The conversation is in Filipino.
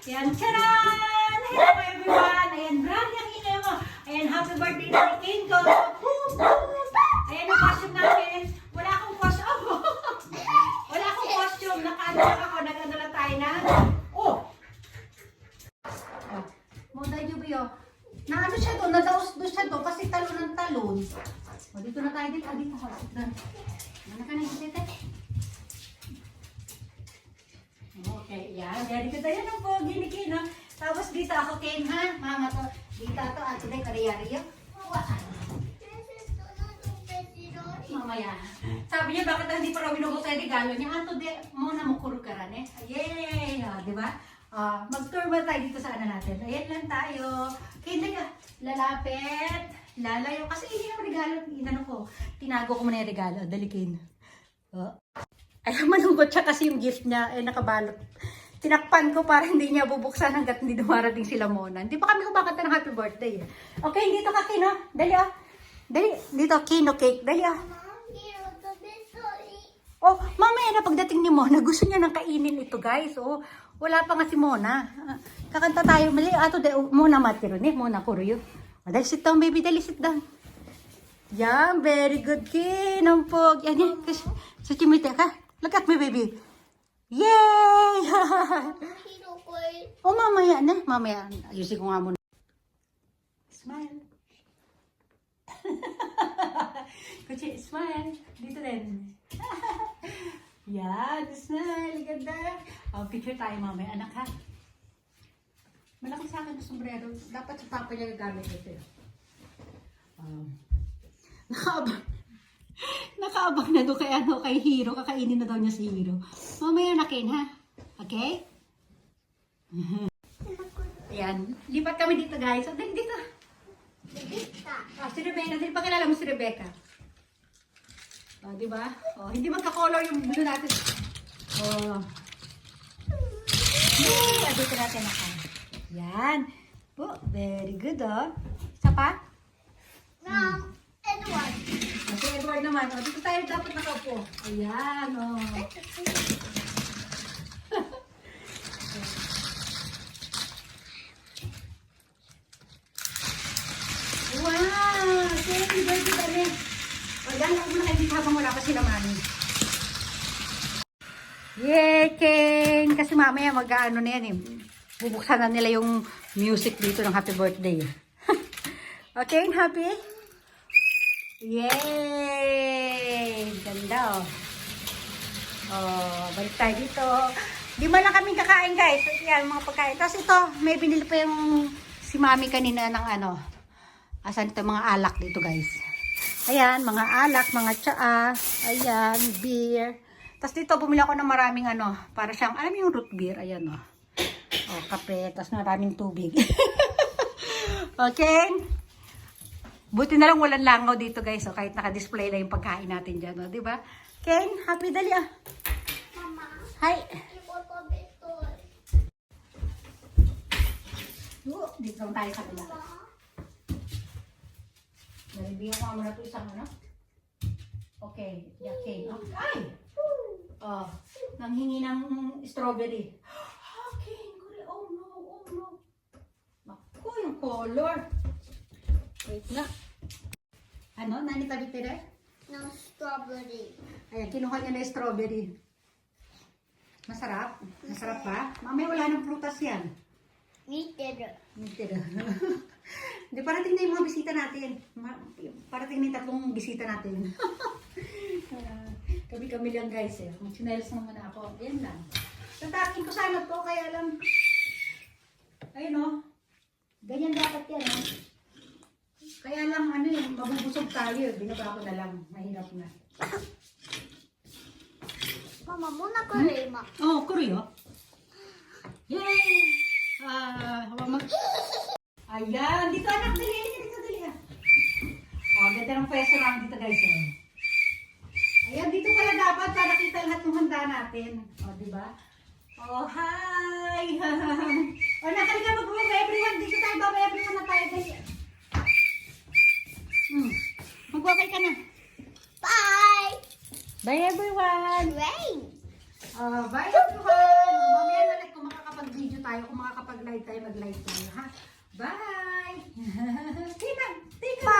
Yan, charan! Hello everyone! Ayan, brand yung ina mo. Ayan, happy birthday na ni Kinko. Ayan ang costume namin. Wala akong costume. Wala akong costume. Nakaano lang ako. Nag-ano lang tayo na. Oh! Moda Jubio. Naano siya doon? Nadaos doon siya doon kasi talon ng talon. O, dito na tayo dito. Dito. Ano ka na dito? Okay, yan. Ready ko tayo ng pogi ni Ken, ha? Tapos dito ako, Ken, ha? Mama to. Dito to, ato tayo, kariya-riya. Mamaya. Sabi niya, bakit hindi pa raw binubok tayo regalo niya? Ato, di, muna mukuro ka rin, eh. Yay! Di ba? Mag-tour ba tayo dito sa ano natin? Ayan lang tayo. Ken, lalapit. Lalayo. Kasi hindi naman regalo. Inano ko. Tinago ko muna yung regalo. Dali, Ken. Ay, malungkot siya kasi yung gift niya ay nakabalot. Tinakpan ko para hindi niya bubuksan hanggat hindi dumarating sila Mona. Hindi pa kami kumakanta ng happy birthday. Okay, dito ka, Kino. Dali, ah. Dali, dito, Kino cake. Dali, ah. Oh, mamaya na pagdating ni Mona, gusto niya nang kainin ito, guys. Oh, wala pa nga si Mona. Kakanta tayo. Mali, ato, Mona matiro ni. Mona kuruyo. Dali, sit down, baby. Dali, sit down. Yan, very good, Kin. Ang pog. Yan, yan. Sa chimite ka. Look at me, baby. Yay! Oh, mamaya na. Mamaya. Ayusin ko nga muna. Smile. Kuchi, smile. Dito din. Yan, smile. Ganda. Picture tayo mamaya. Anak, ha? Malaki sa akin ng sombrero. Dapat sa papa niya gamit ito. Nakaabang na doon kay Hiro. Kakainin na daw niya si Hiro. Mamaya na, Ken, ha? Okay? Ayan. Lipat kami dito, guys. So, dito. Si Rebecca. Hindi pa kilala mo si Rebecca. Diba? Hindi magka-color yung blue natin. Dito natin ako. Yan. Very good, Isa pa? Edward. Si Edward naman. Dito tayo dapat nakaupo. Ayan, Wow! Happy birthday kami. Yan, ako muna kayo dito habang wala pa sila mami. Yay, Ken! Kasi mamaya mag-ano na yan, bubuksan na nila yung music dito ng happy birthday. Okay, happy? Yay! Ganda, balik tayo dito. Di man lang kami kakain, guys. Yan, mga pagkain. Tapos ito, may binili pa yung si mami kanina ng ano. Asan ito, mga alak dito, guys. Ayan, mga alak, mga tsaa. Ayan, beer. Tapos dito, bumili ako ng maraming ano, para siyang, alam mo yung root beer. Ayan, kape. Tapos maraming tubig. Okay? Buti na lang walang langaw dito, guys. Kahit naka-display lang yung pagkain natin dyan. Diba? Ken, happy dali, Mama. Hi. Ipotobito. Dito lang tayo sa kabila. Nalibigyan ko muna ito isang ano. Okay. Yeah, Ken. Ay! Nanghingi ng strawberry. Ken, oh no. Naku, yung color. Wait na. Ano? Nani tabi tere? No strawberry. Ayan, kinuha niya na yung strawberry. Masarap? Masarap ba? Mamaya wala ng prutas yan. Neither. Hindi, parating na yung mga bisita natin. Parating na yung tatlong bisita natin. Kami lang, guys, Mag-chinelas naman ako. Ayan lang. Tatakin ko sana to, kaya lang. Ayun, ganyan dapat yan, Kaya lang, mabubusog tayo. Binaba ko na lang. Mahirap na. Mama, muna ko rin, ma. Kuryo. Yay! Ayan, dito anak, dali. Ganda ng pwesto lang dito, guys. Ayan, dito pala dapat para kita lahat ng handa natin. Diba? Hi! Nakaliga mag-move everyone. Dito tayo ba? Everyone na tayo, guys. Magbabay ka na. Bye! Bye, everyone! Rain! Bye, everyone! Mamaya na lang kung makakapag-video nyo tayo. Kung makakapag-live tayo, mag-live tayo, ha? Bye! Tina! Tina!